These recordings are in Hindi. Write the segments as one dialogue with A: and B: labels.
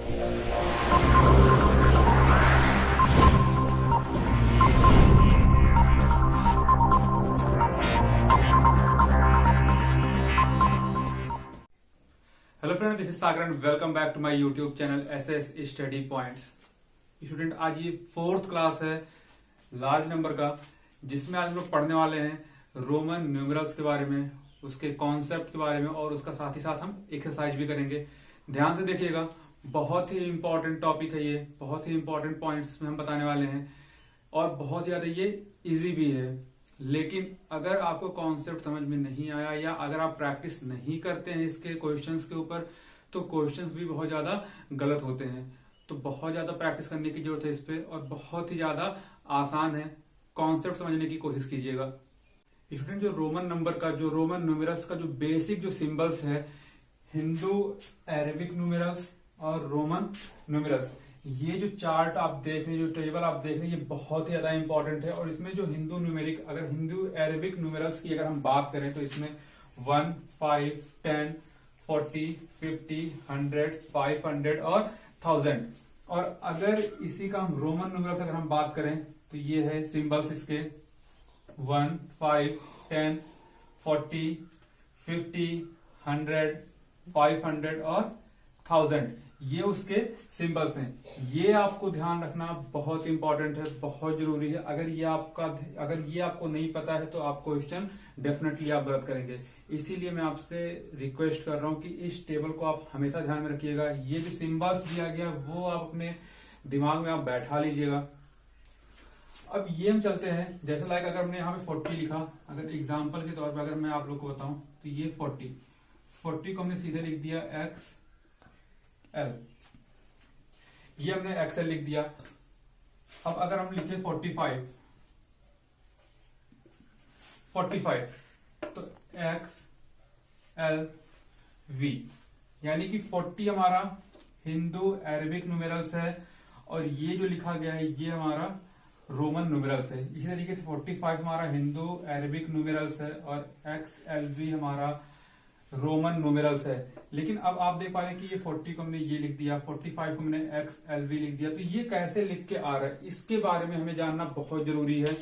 A: Hello friend, this is Sagar and welcome back to my YouTube channel SS study points. Student, आज ये 4th क्लास है लार्ज नंबर का, जिसमें आज हम लोग पढ़ने वाले हैं रोमन न्यूमरल्स के बारे में, उसके कॉन्सेप्ट के बारे में और उसका साथ ही साथ हम एक्सरसाइज भी करेंगे। ध्यान से देखिएगा, बहुत ही इंपॉर्टेंट टॉपिक है ये, बहुत ही इंपॉर्टेंट पॉइंट्स में हम बताने वाले हैं और बहुत ज्यादा ये इजी भी है। लेकिन अगर आपको कॉन्सेप्ट समझ में नहीं आया या अगर आप प्रैक्टिस नहीं करते हैं इसके क्वेश्चंस के ऊपर, तो क्वेश्चंस भी बहुत ज्यादा गलत होते हैं। तो बहुत ज्यादा प्रैक्टिस करने की जरूरत है इस पे और बहुत ही ज्यादा आसान है। कॉन्सेप्ट समझने की कोशिश कीजिएगा। स्टूडेंट, जो रोमन नंबर का, जो रोमन न्यूमेरल्स का जो बेसिक जो सिंबल्स है, हिंदू अरेबिक न्यूमेरल्स और रोमन न्यूमेरल्स, ये जो चार्ट आप देख रहे हैं, जो टेबल आप देख रहे हैं, ये बहुत ही ज्यादा इंपॉर्टेंट है। और इसमें जो हिंदू न्यूमेरिक, अगर हिंदू अरेबिक न्यूमेरल्स की अगर हम बात करें तो इसमें 1, 5, 10, 40, 50, 100, 500 और 1000। और अगर इसी का हम रोमन न्यूमेरल्स अगर हम बात करें तो ये है सिंबल्स इसके 1, 5, 10, 40, 50, 100, 500 और 1000। ये उसके सिंबल्स हैं। ये आपको ध्यान रखना बहुत इंपॉर्टेंट है, बहुत जरूरी है। अगर ये आपको नहीं पता है तो आप क्वेश्चन डेफिनेटली आप गलत करेंगे। इसीलिए मैं आपसे रिक्वेस्ट कर रहा हूं कि इस टेबल को आप हमेशा ध्यान में रखिएगा। ये जो सिंबल्स दिया गया वो आप अपने दिमाग में आप बैठा लीजिएगा। अब ये हम चलते हैं, जैसे लाइक अगर हमने यहाँ पे 40 लिखा, अगर एग्जाम्पल के तौर पर अगर मैं आप लोग को बताऊं तो ये 40 को हमने सीधे लिख दिया एक्स एल, ये हमने एक्सएल लिख दिया। अब अगर हम लिखे 45 तो एक्स एल वी, यानी कि 40 हमारा हिंदू अरेबिक न्यूमेरल्स है और ये जो लिखा गया है ये हमारा रोमन न्यूमेरल्स है। इसी तरीके से 45 हमारा हिंदू अरेबिक न्यूमेरल्स है और एक्स एल वी हमारा रोमन न्यूमेरल्स है। लेकिन अब आप देख पा रहे हैं कि ये 40 को हमने ये लिख दिया, 45 को हमने एक्स एल वी लिख दिया। तो ये कैसे लिख के आ रहा है, इसके बारे में हमें जानना बहुत जरूरी है,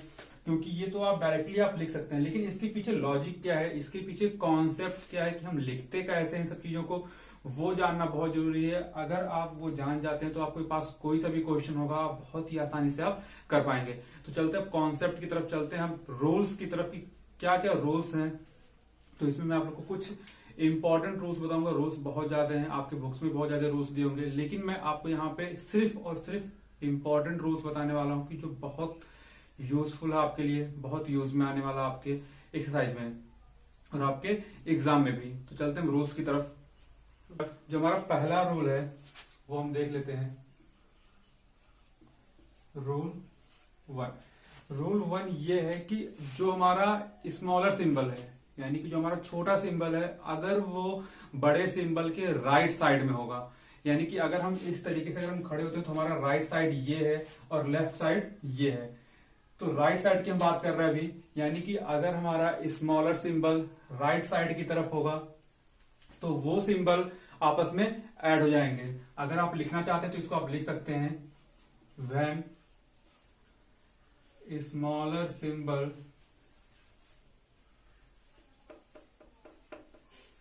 A: क्योंकि ये तो आप डायरेक्टली आप लिख सकते हैं, लेकिन इसके पीछे लॉजिक क्या है, इसके पीछे कॉन्सेप्ट क्या है कि हम लिखते कैसे हैं इन सब चीजों को, वो जानना बहुत जरूरी है। अगर आप वो जान जाते हैं तो आपके पास कोई सा भी क्वेश्चन होगा, आप बहुत ही आसानी से आप कर पाएंगे। तो चलते हैं अब कॉन्सेप्ट की तरफ, चलते हैं हम रूल्स की तरफ की क्या क्या रूल्स हैं। तो इसमें मैं आप लोग को कुछ इंपॉर्टेंट रूल्स बताऊंगा। रूल्स बहुत ज्यादा हैं, आपके बुक्स में बहुत ज्यादा रूल्स दिए होंगे, लेकिन मैं आपको यहाँ पे सिर्फ और सिर्फ इंपॉर्टेंट रूल्स बताने वाला हूँ कि जो बहुत यूजफुल है आपके लिए, बहुत यूज में आने वाला आपके एक्सरसाइज में और आपके एग्जाम में भी। तो चलते हैं रूल्स की तरफ। जो हमारा पहला रूल है वो हम देख लेते हैं। रूल 1 ये है कि जो हमारा स्मॉलर सिंबल है, यानी कि जो हमारा छोटा सिंबल है, अगर वो बड़े सिंबल के राइट साइड में होगा, यानी कि अगर हम इस तरीके से अगर हम खड़े होते हैं तो हमारा राइट साइड ये है और लेफ्ट साइड ये है। तो राइट साइड की हम बात कर रहे हैं अभी, यानी कि अगर हमारा स्मॉलर सिंबल राइट साइड की तरफ होगा तो वो सिंबल आपस में ऐड हो जाएंगे। अगर आप लिखना चाहते हैं तो इसको आप लिख सकते हैं, when smaller symbol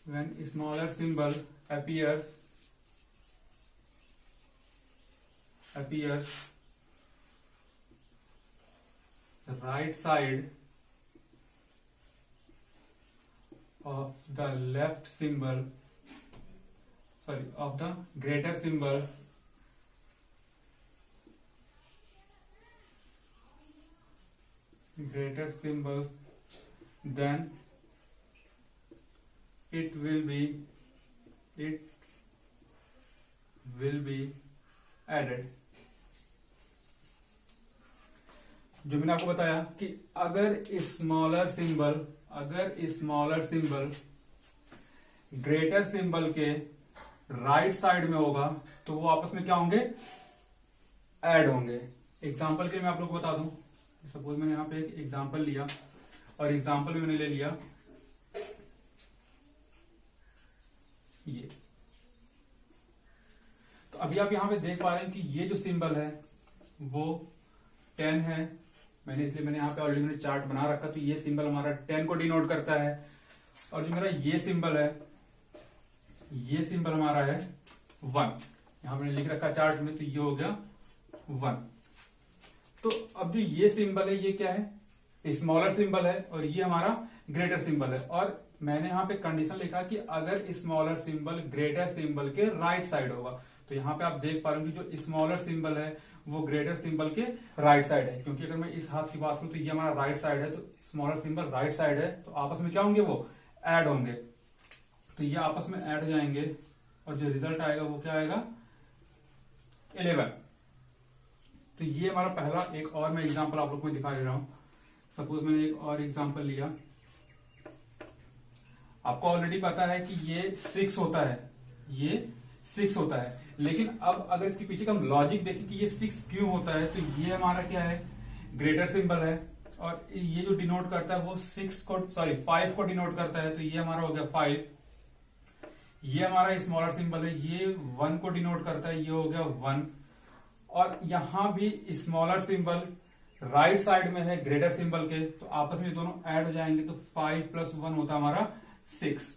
A: when smaller symbol appears right side of the left symbol, of the greater symbol, then it will be added। जो मैंने आपको बताया कि अगर स्मॉलर सिंबल ग्रेटर सिंबल के राइट साइड में होगा तो वो आपस में क्या होंगे, ऐड होंगे। एग्जाम्पल के लिए मैं आप लोग को बता दूं, सपोज मैंने यहाँ पे एक एग्जाम्पल लिया और एग्जाम्पल में मैंने ले लिया ये। तो अभी आप यहाँ पे देख पा रहे हैं कि ये जो सिंबल है वो 10 है। मैंने यहाँ पे ऑलरेडी चार्ट बना रखा, तो ये सिंबल हमारा 10 को डिनोट करता है। और जो मेरा ये सिंबल है, ये सिंबल हमारा है 1। यहाँ पे लिख रखा चार्ट में, तो ये हो गया 1। तो अब जो ये सिंबल है ये क्या है, स्मॉलर सिंबल है, और ये हमारा ग्रेटर सिंबल है। और मैंने यहाँ पे कंडीशन लिखा कि अगर स्मॉलर सिंबल ग्रेटर सिंबल के राइट साइड होगा, तो यहाँ पे आप देख पा रहे हो कि जो स्मॉलर सिंबल है वो ग्रेटर सिंबल के राइट साइड है। क्योंकि अगर मैं इस हाथ की बात करूं तो ये हमारा राइट साइड है, तो स्मॉलर सिंबल राइट साइड है, तो आपस में क्या होंगे, वो ऐड होंगे। तो ये आपस में ऐड हो जाएंगे, और जो रिजल्ट आएगा वो क्या आएगा, 11। तो ये हमारा पहला एक और मैं एग्जाम्पल आप लोग को दिखा दे रहा हूं। सपोज मैंने एक और एग्जाम्पल लिया, आपको ऑलरेडी पता है कि ये 6 होता है, ये 6 होता है। लेकिन अब अगर इसके पीछे का हम लॉजिक देखें कि ये 6 क्यों होता है, तो ये हमारा क्या है, ग्रेटर सिंबल है, और ये जो डिनोट करता है वो 5 को डिनोट करता है, तो ये हमारा हो गया 5। ये हमारा स्मॉलर सिंबल है, ये 1 को डिनोट करता है, ये हो गया 1। और यहां भी स्मॉलर सिंबल राइट साइड में है ग्रेटर सिंबल के, तो आपस में दोनों ऐड हो जाएंगे, तो 5 + 1 होता है हमारा 6।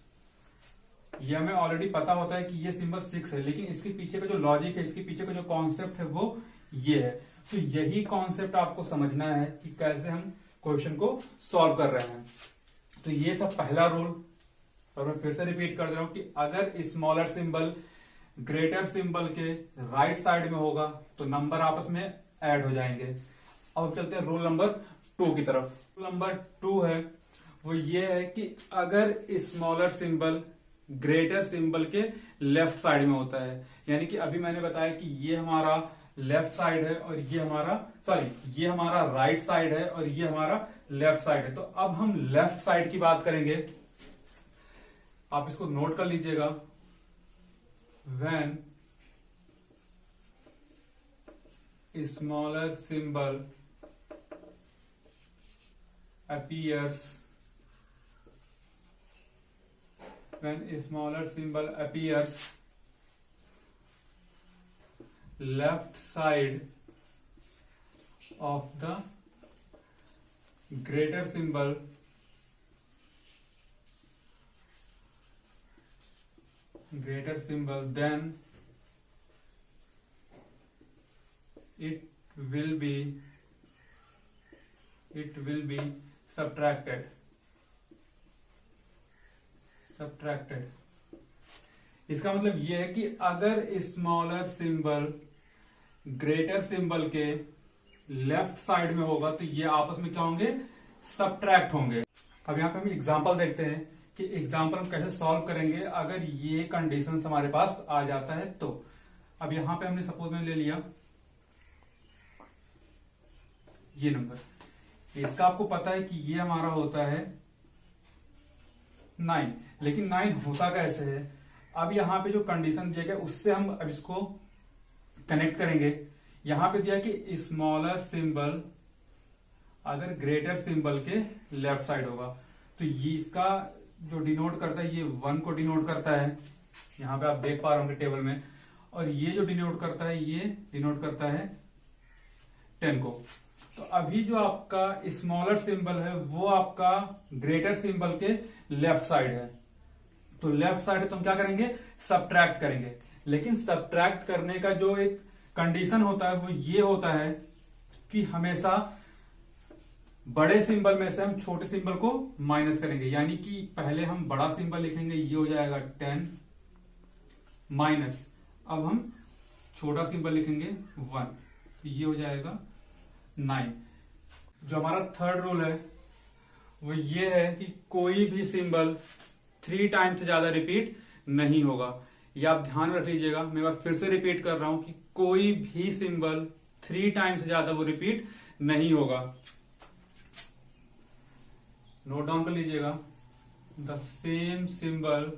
A: ये हमें ऑलरेडी पता होता है कि ये सिंबल 6 है, लेकिन इसके पीछे का जो लॉजिक है, इसके पीछे का जो कॉन्सेप्ट है वो ये है। तो यही कॉन्सेप्ट आपको समझना है कि कैसे हम क्वेश्चन को सॉल्व कर रहे हैं। तो ये था पहला रूल, और मैं फिर से रिपीट कर दे रहा हूं कि अगर स्मॉलर सिंबल ग्रेटर सिंबल के राइट साइड में होगा तो नंबर आपस में ऐड हो जाएंगे। अब चलते हैं रूल नंबर 2 की तरफ। रूल नंबर 2 है वो ये है कि अगर स्मॉलर सिंबल ग्रेटर सिंबल के लेफ्ट साइड में होता है, यानी कि अभी मैंने बताया कि ये हमारा लेफ्ट साइड है और ये हमारा राइट साइड है और ये हमारा लेफ्ट साइड है। तो अब हम लेफ्ट साइड की बात करेंगे, आप इसको नोट कर लीजिएगा। When smaller symbol appears left side of the greater symbol, then it will be subtracted। इसका मतलब यह है कि अगर स्मॉलर सिंबल ग्रेटर सिंबल के लेफ्ट साइड में होगा तो ये आपस में क्या होंगे, सब्ट्रैक्ट होंगे। अब यहां पे हम एग्जांपल देखते हैं कि एग्जांपल हम कैसे सॉल्व करेंगे अगर ये कंडीशन हमारे पास आ जाता है तो। अब यहां पे हमने सपोज में ले लिया ये नंबर, इसका आपको पता है कि ये हमारा होता है 9, लेकिन 9 होता कैसे है। अब यहां पे जो कंडीशन दिया गया उससे हम अब इसको कनेक्ट करेंगे। यहां पे दिया कि स्मॉलर सिंबल अगर ग्रेटर सिंबल के लेफ्ट साइड होगा तो ये इसका जो डिनोट करता है ये 1 को डिनोट करता है, यहां पे आप देख पा रहे होंगे टेबल में। और ये जो डिनोट करता है ये डिनोट करता है 10 को। तो अभी जो आपका स्मॉलर सिंबल है वो आपका ग्रेटर सिंबल के लेफ्ट साइड है, तो लेफ्ट साइड है तो हम क्या करेंगे, सब्ट्रैक्ट करेंगे। लेकिन सब्ट्रैक्ट करने का जो एक कंडीशन होता है वो ये होता है कि हमेशा बड़े सिंबल में से हम छोटे सिंबल को माइनस करेंगे। यानी कि पहले हम बड़ा सिंबल लिखेंगे, ये हो जाएगा 10 माइनस, अब हम छोटा सिंबल लिखेंगे 1, तो ये हो जाएगा 9। जो हमारा थर्ड रूल है वो ये है कि कोई भी सिंबल 3 टाइम्स से ज्यादा रिपीट नहीं होगा। ये आप ध्यान रख लीजिएगा, मैं बार फिर से रिपीट कर रहा हूं कि कोई भी सिंबल 3 टाइम्स से ज्यादा वो रिपीट नहीं होगा। नोट डाउन कर लीजिएगा, the same symbol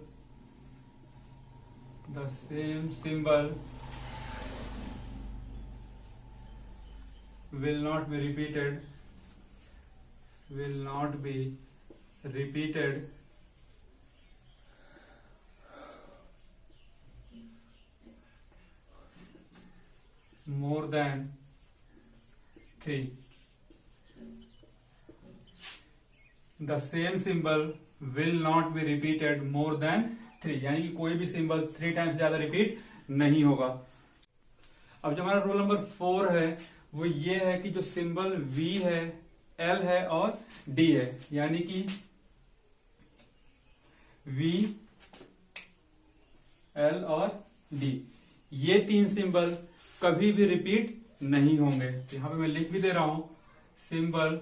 A: will not be repeated more than 3, the same symbol will not be repeated more than 3, यानी कि कोई भी सिंबल 3 टाइम्स ज्यादा रिपीट नहीं होगा। अब जो हमारा रूल नंबर 4 है वो ये है कि जो सिंबल V है, L है और D है, यानी कि V, L और D, ये 3 सिंबल कभी भी रिपीट नहीं होंगे। तो यहां पे मैं लिख भी दे रहा हूं, symbol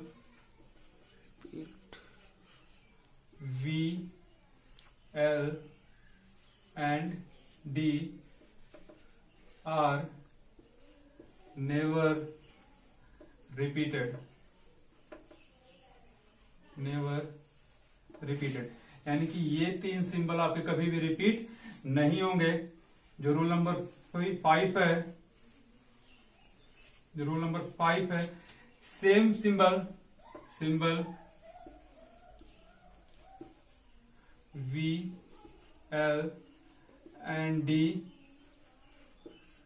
A: V, L and D are never repeated, यानी कि ये 3 सिंबल आपके कभी भी रिपीट नहीं होंगे। जो रूल नंबर 5 है, same symbol V, L and D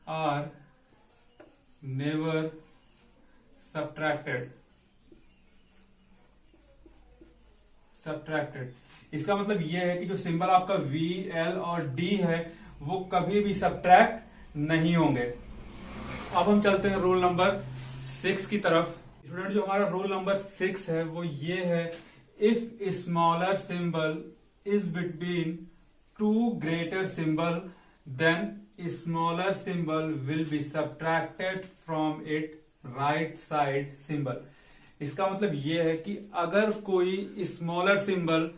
A: are never subtracted। इसका मतलब यह है कि जो सिंबल आपका V, L और D है वो कभी भी सब्ट्रैक्ट नहीं होंगे। अब हम चलते हैं रूल नंबर 6 की तरफ। स्टूडेंट, जो हमारा रूल नंबर 6 है वो ये है, if smaller symbol is between 2 greater symbol then smaller symbol will be subtracted from it right side symbol. इसका मतलब यह है कि अगर कोई स्मॉलर सिंबल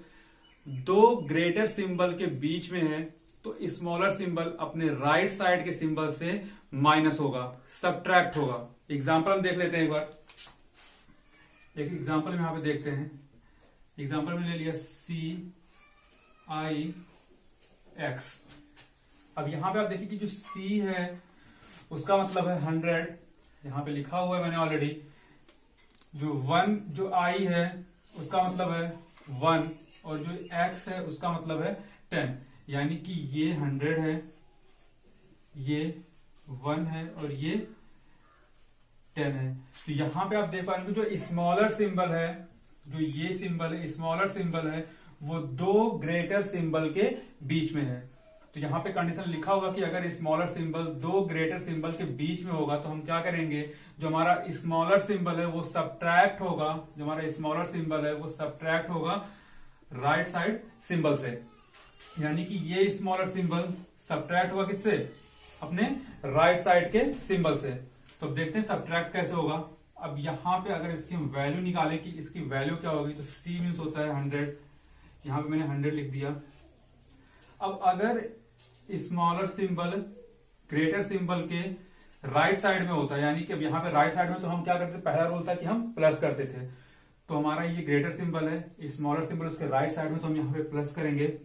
A: 2 ग्रेटर सिंबल के बीच में है तो स्मॉलर सिंबल अपने राइट साइड के सिंबल से माइनस होगा, सब्ट्रैक्ट होगा। एग्जांपल हम देख लेते हैं एक बार। एक एग्जांपल में यहां पे देखते हैं। एग्जांपल में ले लिया CIX। अब यहां पे आप देखिए कि जो C है उसका मतलब है 100, यहां पे लिखा हुआ है मैंने ऑलरेडी। जो I है उसका मतलब है 1 और जो X है उसका मतलब है 10, यानी कि ये 100 है, ये 1 है और ये 10 है। तो यहां पे आप देख पा रहे हैं जो स्मॉलर सिंबल है, जो ये सिंबल है, स्मॉलर सिंबल है, वो 2 ग्रेटर सिंबल के बीच में है। तो यहां पे कंडीशन लिखा होगा कि अगर स्मॉलर सिंबल 2 ग्रेटर सिंबल के बीच में होगा तो हम क्या करेंगे, जो हमारा स्मॉलर सिंबल है वो सब्ट्रैक्ट होगा, जो हमारा स्मॉलर सिंबल है वो सब्ट्रैक्ट होगा राइट साइड सिंबल से। यानी कि ये स्मॉलर सिंबल सब्ट्रैक्ट होगा किससे, अपने राइट साइड के सिंबल से। तो देखते हैं सब्ट्रैक्ट कैसे होगा। अब यहां पे अगर इसकी वैल्यू निकाले कि इसकी वैल्यू क्या होगी, तो C मीन्स होता है 100, यहां पे मैंने 100 लिख दिया। अब अगर स्मॉलर सिंबल ग्रेटर सिंबल के राइट साइड में होता है, यानी कि अब यहाँ पे राइट साइड में, तो हम क्या करते, पहला रूल था कि हम प्लस करते थे। तो हमारा ये ग्रेटर सिंबल है, स्मॉलर सिंबल उसके राइट साइड में, तो हम यहाँ पे प्लस करेंगे।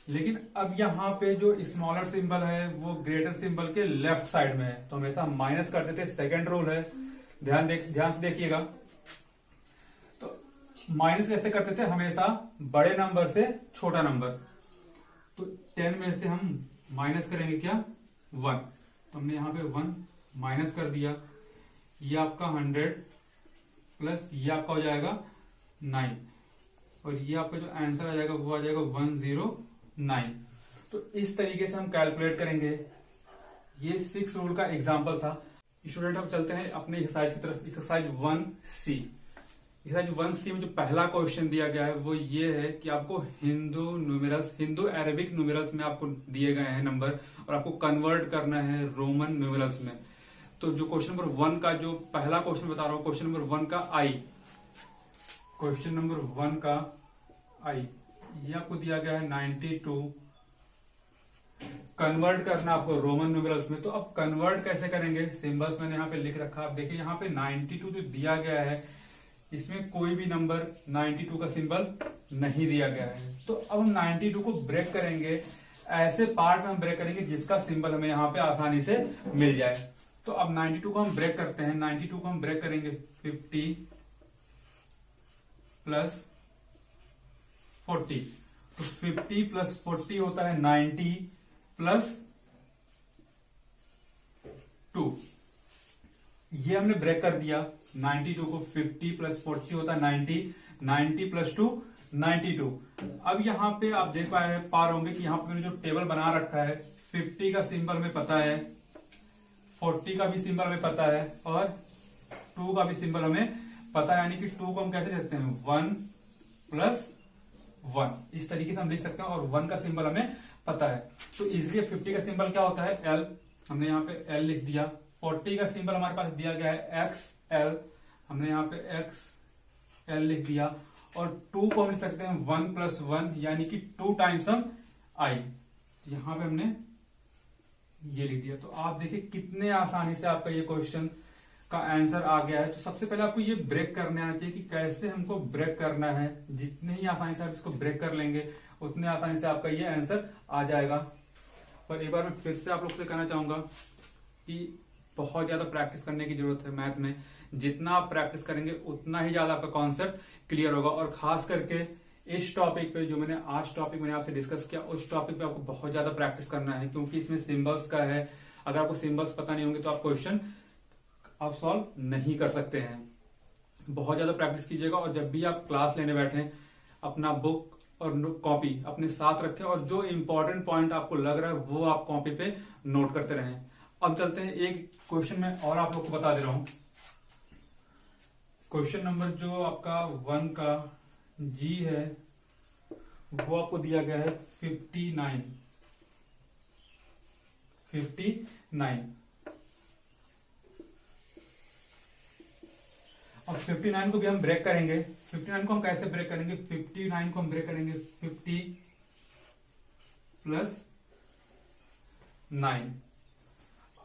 A: लेकिन अब यहाँ पे जो स्मॉलर सिंबल है वो ग्रेटर सिंबल के लेफ्ट साइड में है, तो हमेशा माइनस करते थे। सेकेंड रूल है, ध्यान से देखिएगा। तो माइनस कैसे करते थे, हमेशा बड़े नंबर से छोटा नंबर। तो 10 में से हम माइनस करेंगे क्या, 1, तो हमने यहां पे 1 माइनस कर दिया। ये आपका 100 प्लस ये आपका हो जाएगा 9 और ये आपका जो आंसर आ जाएगा वो आ जाएगा 109। तो इस तरीके से हम कैलकुलेट करेंगे। ये 6 रूल का एग्जांपल था। स्टूडेंट, अब चलते हैं अपने एक्सरसाइज की तरफ। Exercise 1C। एक्सरसाइज 1C में जो पहला क्वेश्चन दिया गया है वो ये है कि आपको हिंदू अरेबिक न्यूमेरल्स में आपको दिए गए हैं नंबर और आपको कन्वर्ट करना है रोमन न्यूमेरल्स में। तो जो क्वेश्चन नंबर 1 का जो पहला क्वेश्चन बता रहा हूं, क्वेश्चन नंबर 1 का I, क्वेश्चन नंबर 1 का I, ये आपको दिया गया है 92। कन्वर्ट करना आपको रोमन न्यूमेरल्स में। तो अब कन्वर्ट कैसे करेंगे, सिंबल्स मैंने यहाँ पे लिख रखा। आप देखिए यहाँ पे 92 जो दिया गया है इसमें कोई भी नंबर 92 का सिंबल नहीं दिया गया है। तो अब हम 92 को ब्रेक करेंगे, ऐसे पार्ट में हम ब्रेक करेंगे जिसका सिंबल हमें यहाँ पे आसानी से मिल जाए। तो अब 92 को हम ब्रेक करते हैं। 92 को हम ब्रेक करेंगे 50 प्लस 40। तो 50 प्लस 40 होता है 90 प्लस 2। ये हमने ब्रेक कर दिया 92 को। 50 प्लस 40 होता है 90, 90 प्लस 2 92। अब यहाँ पे आप देख पा रहे होंगे कि यहाँ पे मैंने जो टेबल बना रखा है 50 का सिंबल हमें पता है, 40 का भी सिंबल हमें पता है और 2 का भी सिंबल हमें पता है। यानी कि 2 को हम कैसे लिखते हैं 1 प्लस 1, इस तरीके से हम लिख सकते हैं और 1 का सिंबल हमें पता है। तो इसलिए 50 का सिंबल क्या होता है L, हमने यहाँ पे L लिख दिया। 40 का सिंबल हमारे पास दिया गया है XL, हमने यहाँ पे XL लिख दिया। और 2 को हम लिख सकते हैं 1 प्लस 1 यानी कि 2 टाइम्स हम I, यहां पे हमने ये लिख दिया। तो आप देखिए कितने आसानी से आपका ये क्वेश्चन का आंसर आ गया है। तो सबसे पहले आपको ये ब्रेक करने आना चाहिए कि कैसे हमको ब्रेक करना है। जितने ही आसानी से आप इसको ब्रेक कर लेंगे उतने आसानी से आपका ये आंसर आ जाएगा। पर एक बार मैं फिर से आप लोग से कहना चाहूंगा कि बहुत ज्यादा प्रैक्टिस करने की जरूरत है मैथ में। जितना आप प्रैक्टिस करेंगे उतना ही ज्यादा आपका कॉन्सेप्ट क्लियर होगा। और खास करके इस टॉपिक पे जो मैंने आज टॉपिक मैंने आपसे डिस्कस किया, उस टॉपिक पे आपको बहुत ज्यादा प्रैक्टिस करना है, क्योंकि इसमें सिंबल्स का है। अगर आपको सिंबल्स पता नहीं होंगे तो आप क्वेश्चन आप सॉल्व नहीं कर सकते हैं। बहुत ज्यादा प्रैक्टिस कीजिएगा और जब भी आप क्लास लेने बैठे अपना बुक और कॉपी अपने साथ रखें और जो इंपॉर्टेंट पॉइंट आपको लग रहा है वो आप कॉपी पे नोट करते रहें। अब चलते हैं एक क्वेश्चन में और आप लोग को बता दे रहा हूं। क्वेश्चन नंबर जो आपका 1 का जी है वो आपको दिया गया है 59। अब 59 को भी हम ब्रेक करेंगे। 59 को हम कैसे ब्रेक करेंगे? 59 को हम ब्रेक करेंगे 50 प्लस 9।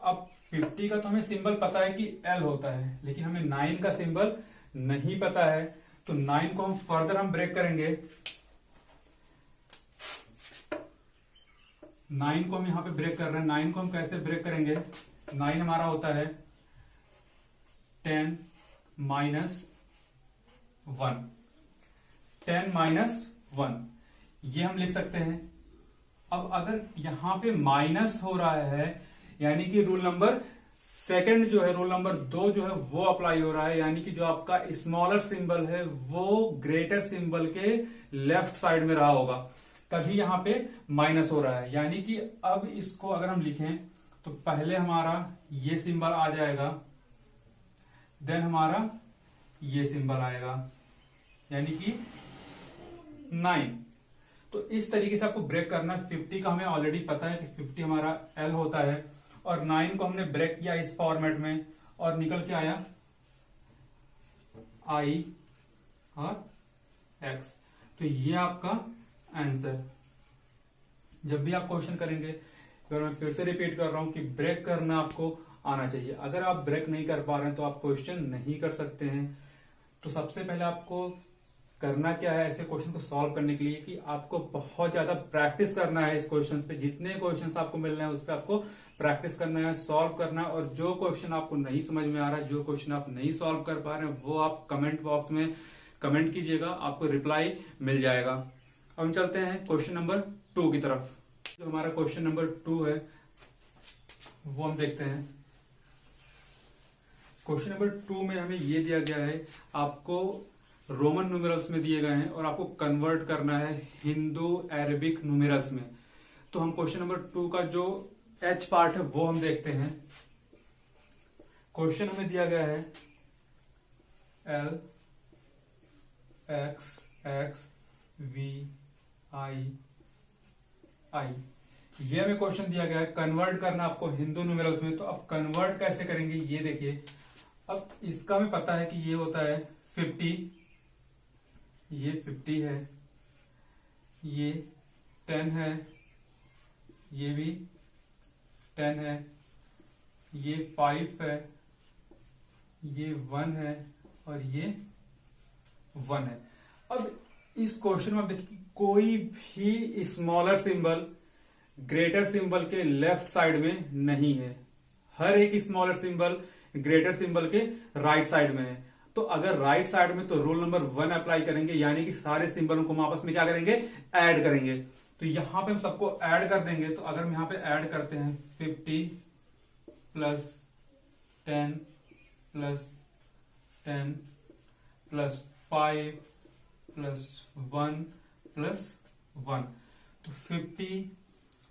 A: अब 50 का तो हमें सिंबल पता है कि L होता है, लेकिन हमें 9 का सिंबल नहीं पता है। तो 9 को हम फर्दर हम ब्रेक करेंगे। 9 को हम यहां पे ब्रेक कर रहे हैं। 9 को हम कैसे ब्रेक करेंगे? 9 हमारा होता है 10 माइनस 1। 10 माइनस 1 ये हम लिख सकते हैं। अब अगर यहां पे माइनस हो रहा है यानी कि रूल नंबर सेकंड जो है, रूल नंबर 2 जो है वो अप्लाई हो रहा है। यानी कि जो आपका स्मॉलर सिंबल है वो ग्रेटर सिंबल के लेफ्ट साइड में रहा होगा, तभी यहां पे माइनस हो रहा है। यानी कि अब इसको अगर हम लिखें तो पहले हमारा ये सिंबल आ जाएगा, देन हमारा ये सिंबल आएगा, यानी कि 9। तो इस तरीके से आपको ब्रेक करना। 50 का हमें ऑलरेडी पता है कि 50 हमारा L होता है और 9 को हमने ब्रेक किया इस फॉर्मेट में और निकल के आया I और X। तो ये आपका आंसर। जब भी आप क्वेश्चन करेंगे, अगर मैं फिर से रिपीट कर रहा हूं कि ब्रेक करना आपको आना चाहिए। अगर आप ब्रेक नहीं कर पा रहे हैं तो आप क्वेश्चन नहीं कर सकते हैं। तो सबसे पहले आपको करना क्या है ऐसे क्वेश्चन को सॉल्व करने के लिए कि आपको बहुत ज्यादा प्रैक्टिस करना है इस क्वेश्चन पे। जितने क्वेश्चन आपको मिल रहे हैं उस पर आपको प्रैक्टिस करना है, सॉल्व करना है। और जो क्वेश्चन आपको नहीं समझ में आ रहा है, जो क्वेश्चन आप नहीं सॉल्व कर पा रहे हैं, वो आप कमेंट बॉक्स में कमेंट कीजिएगा, आपको रिप्लाई मिल जाएगा। अब हम चलते हैं क्वेश्चन नंबर 2 की तरफ। जो हमारा क्वेश्चन नंबर 2 है वो हम देखते हैं। क्वेश्चन नंबर 2 में हमें ये दिया गया है, आपको रोमन न्यूमेरल्स में दिए गए हैं और आपको कन्वर्ट करना है हिंदू अरेबिक न्यूमेरल्स में। तो हम क्वेश्चन नंबर 2 का जो H पार्ट है वो हम देखते हैं। क्वेश्चन हमें दिया गया है L X X V I I, ये हमें क्वेश्चन दिया गया है। कन्वर्ट करना आपको हिंदू न्यूमेरल्स में। तो अब कन्वर्ट कैसे करेंगे ये देखिए। अब इसका हमें पता है कि ये होता है 50, ये 50 है, ये 10 है, ये भी 10 है, ये 5 है, ये 1 है और ये 1 है। अब इस क्वेश्चन में आप देखिए कोई भी स्मॉलर सिंबल ग्रेटर सिंबल के लेफ्ट साइड में नहीं है। हर एक स्मॉलर सिंबल ग्रेटर सिंबल के राइट साइड में है। तो अगर राइट साइड में तो रूल नंबर 1 अप्लाई करेंगे, यानी कि सारे सिंबलों को हम आपस में क्या करेंगे? ऐड करेंगे। तो यहां पे हम सबको ऐड कर देंगे। तो अगर हम यहां पे ऐड करते हैं 50 plus 10 plus 10 plus 5 plus 1 plus 1। तो 50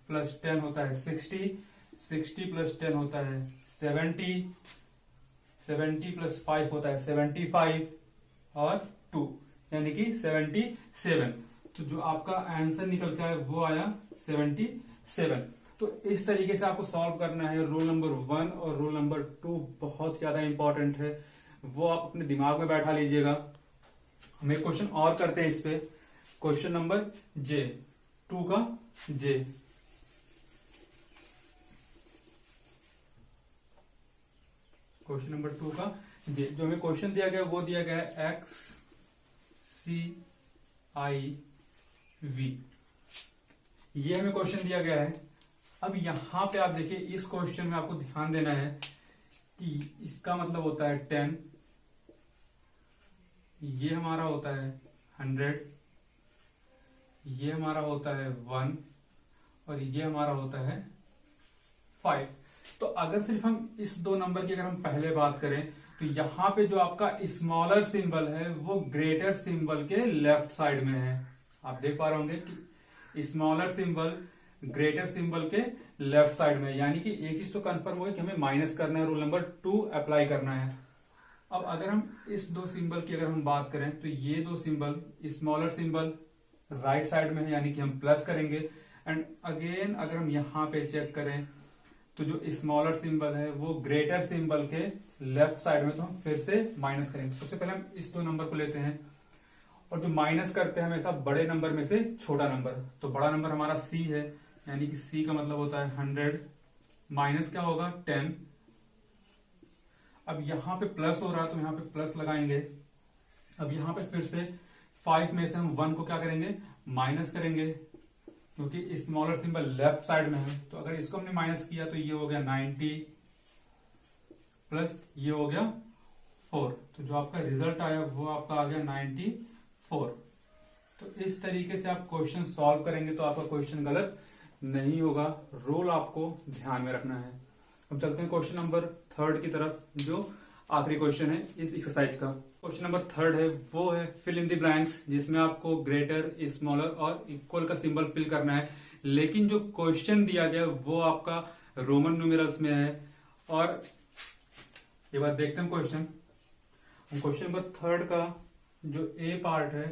A: प्लस 10 होता है 60, 60 प्लस 10 होता है 70, 70 प्लस 5 होता है 75 और 2 यानी कि 77। तो जो आपका आंसर निकल के आया वो आया 77। तो इस तरीके से आपको सॉल्व करना है। रोल नंबर 1 और रोल नंबर 2 बहुत ज्यादा इंपॉर्टेंट है, वो आप अपने दिमाग में बैठा लीजिएगा। हम एक क्वेश्चन और करते हैं इस पे। क्वेश्चन नंबर जे 2 का जे। क्वेश्चन नंबर 2 का जे जो हमें क्वेश्चन दिया गया वो दिया गया है एक्स सी आई वी, ये हमें क्वेश्चन दिया गया है। अब यहां पे आप देखिए इस क्वेश्चन में आपको ध्यान देना है कि इसका मतलब होता है 10, ये हमारा होता है 100, ये हमारा होता है 1 और ये हमारा होता है 5। तो अगर सिर्फ हम इस दो नंबर की अगर हम पहले बात करें तो यहां पे जो आपका स्मॉलर सिंबल है वो ग्रेटर सिंबल के लेफ्ट साइड में है। आप देख पा रहे होंगे कि स्मॉलर सिंबल ग्रेटर सिंबल के लेफ्ट साइड में, यानी कि एक चीज तो कंफर्म हो गई कि हमें माइनस करना है, रूल नंबर 2 अप्लाई करना है। अब अगर हम इस दो सिंबल की अगर हम बात करें तो ये दो symbol, smaller symbol right side में है यानी कि हम प्लस करेंगे, एंड अगेन अगर हम यहां पे चेक करें तो जो स्मॉलर सिंबल है वो ग्रेटर सिंबल के लेफ्ट साइड में, तो हम फिर से माइनस करेंगे। सबसे पहले हम इस दो नंबर को लेते हैं और जो माइनस करते हैं हमेशा बड़े नंबर में से छोटा नंबर, तो बड़ा नंबर हमारा सी है यानी कि सी का मतलब होता है 100 माइनस क्या होगा 10। अब यहां पे प्लस हो रहा है तो यहां पे प्लस लगाएंगे। अब यहां पे फिर से 5 में से हम 1 को क्या करेंगे माइनस करेंगे, क्योंकि स्मॉलर सिंबल लेफ्ट साइड में है। तो अगर इसको हमने माइनस किया तो ये हो गया 90 प्लस ये हो गया 4, तो जो आपका रिजल्ट आया वो आपका आ गया 94। तो इस तरीके से आप क्वेश्चन सॉल्व करेंगे तो आपका क्वेश्चन गलत नहीं होगा। रूल आपको ध्यान में रखना है। हम चलते हैं क्वेश्चन नंबर 3 की तरफ, जो आखिरी क्वेश्चन है इस एक्सरसाइज का। क्वेश्चन नंबर 3 है वो है फिल इन द ब्लैंक्स, जिसमें आपको ग्रेटर, स्मॉलर और इक्वल का सिंबल फिल करना है। लेकिन जो क्वेश्चन दिया गया वो आपका रोमन न्यूमेरल्स में है। और ये बात देखते हैं क्वेश्चन। क्वेश्चन नंबर 3 का जो ए पार्ट है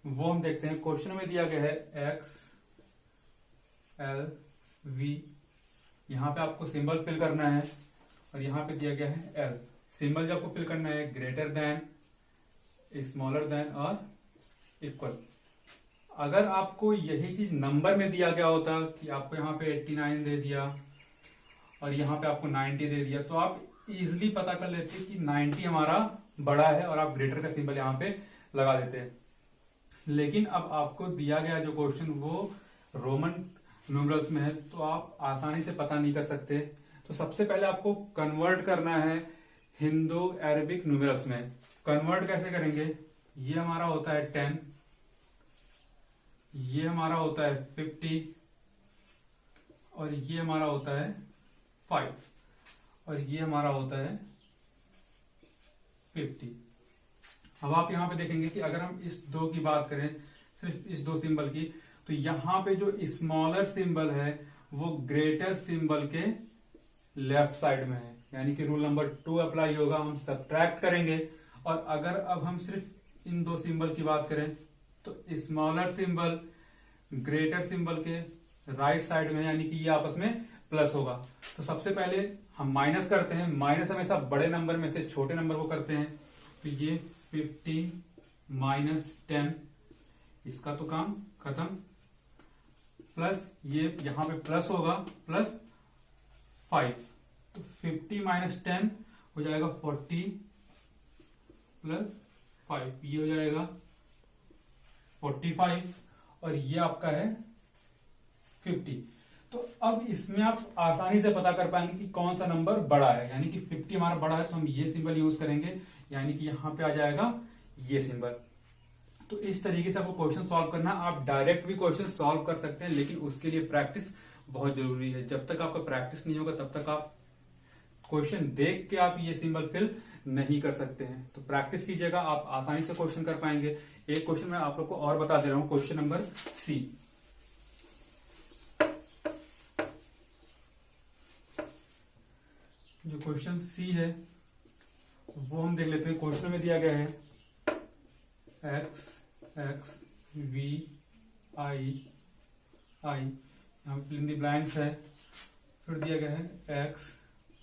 A: वो हम देखते हैं। क्वेश्चन में दिया गया है एक्स एल वी, यहां पे आपको सिंबल फिल करना है और यहां पे दिया गया है एल। सिंबल जो आपको फिल करना है ग्रेटर देन, स्मॉलर देन और इक्वल। अगर आपको यही चीज नंबर में दिया गया होता कि आपको यहाँ पे 89 दे दिया और यहाँ पे आपको 90 दे दिया तो आप इजिली पता कर लेते कि 90 हमारा बड़ा है और आप ग्रेटर का सिंबल यहाँ पे लगा देते। लेकिन अब आपको दिया गया जो क्वेश्चन वो रोमन न्यूमरल्स में है तो आप आसानी से पता नहीं कर सकते। तो सबसे पहले आपको कन्वर्ट करना है हिंदू अरबिक न्यूमरल्स में। कन्वर्ट कैसे करेंगे, ये हमारा होता है 10, ये हमारा होता है 50 और ये हमारा होता है 5 और ये हमारा होता है 50। अब आप यहां पे देखेंगे कि अगर हम इस दो की बात करें, सिर्फ इस दो सिंबल की, तो यहां पे जो स्मॉलर सिंबल है वो ग्रेटर सिंबल के लेफ्ट साइड में है, यानी कि रूल नंबर 2 अप्लाई होगा। हम सब्ट्रैक्ट करेंगे। और अगर अब हम सिर्फ इन दो सिंबल की बात करें तो स्मॉलर सिंबल ग्रेटर सिंबल के राइट साइड में, यानी कि ये आपस में प्लस होगा। तो सबसे पहले हम माइनस करते हैं। माइनस हमेशा बड़े नंबर में से छोटे नंबर को करते हैं। तो ये 50 माइनस 10, इसका तो काम खत्म। प्लस ये यहां पे प्लस होगा प्लस 5, तो 50 माइनस 10 हो जाएगा 40 प्लस 5, ये हो जाएगा 45 और ये आपका है 50। तो अब इसमें आप आसानी से पता कर पाएंगे कि कौन सा नंबर बड़ा है, यानी कि 50 हमारा बड़ा है तो हम ये सिंबल यूज करेंगे, यानी कि यहां पे आ जाएगा ये सिंबल। तो इस तरीके से आपको क्वेश्चन सॉल्व करना। आप डायरेक्ट भी क्वेश्चन सॉल्व कर सकते हैं, लेकिन उसके लिए प्रैक्टिस बहुत जरूरी है। जब तक आपका प्रैक्टिस नहीं होगा तब तक आप क्वेश्चन देख के आप ये सिंबल फिल नहीं कर सकते हैं। तो प्रैक्टिस कीजिएगा, आप आसानी से क्वेश्चन कर पाएंगे। एक क्वेश्चन मैं आप लोग को और बता दे रहा हूं, क्वेश्चन नंबर सी। जो क्वेश्चन सी है वो हम देख लेते हैं। क्वेश्चन में दिया गया है एक्स एक्स वी आई आई, यहाँ पे फिल इन द ब्लैंक्स है। फिर दिया गया है एक्स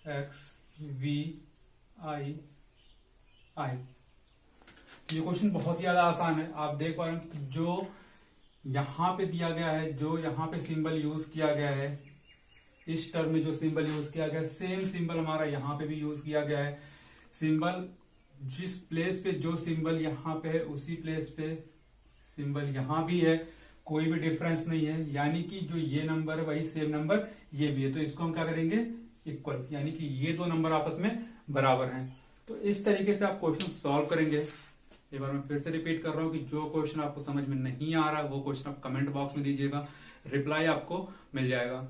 A: एक्स वी आई आई। ये क्वेश्चन बहुत ही ज्यादा आसान है। आप देख पा रहे हैं कि जो यहां पे दिया गया है, जो यहां पे सिंबल यूज किया गया है, इस टर्म में जो सिंबल यूज किया गया है, सेम सिंबल हमारा यहां पे भी यूज किया गया है। सिंबल जिस प्लेस पे जो सिंबल यहां पे है उसी प्लेस पे सिंबल यहां भी है, कोई भी डिफरेंस नहीं है। यानी कि जो ये नंबर है वही सेम नंबर ये भी है। तो इसको हम क्या करेंगे, इक्वल, यानी कि ये दो नंबर आपस में बराबर हैं। तो इस तरीके से आप क्वेश्चन सॉल्व करेंगे। एक बार मैं फिर से रिपीट कर रहा हूं कि जो क्वेश्चन आपको समझ में नहीं आ रहा वो क्वेश्चन आप कमेंट बॉक्स में दीजिएगा, रिप्लाई आपको मिल जाएगा।